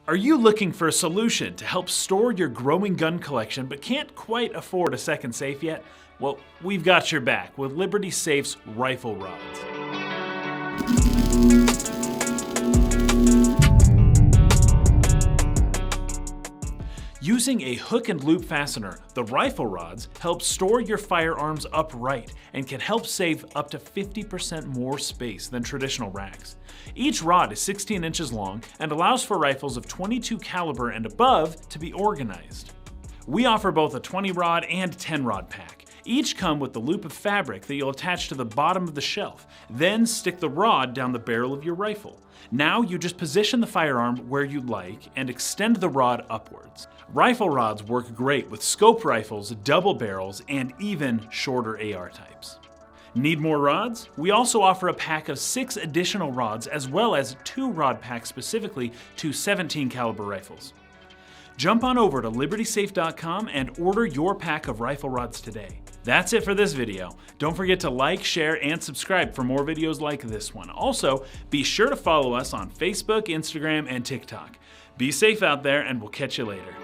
Are you looking for a solution to help store your growing gun collection but can't quite afford a second safe yet? Well, we've got your back with Liberty Safe's rifle rods. Using a hook and loop fastener, the rifle rods help store your firearms upright and can help save up to 50% more space than traditional racks. Each rod is 16 inches long and allows for rifles of .22 caliber and above to be organized. We offer both a 20 rod and 10 rod pack. Each come with the loop of fabric that you'll attach to the bottom of the shelf, then stick the rod down the barrel of your rifle. Now you just position the firearm where you'd like and extend the rod upwards. Rifle rods work great with scope rifles, double barrels, and even shorter AR types. Need more rods? We also offer a pack of 6 additional rods as well as 2 rod packs specifically to 17 caliber rifles. Jump on over to libertysafe.com and order your pack of rifle rods today. That's it for this video. Don't forget to like, share, and subscribe for more videos like this one. Also, be sure to follow us on Facebook, Instagram, and TikTok. Be safe out there, and we'll catch you later.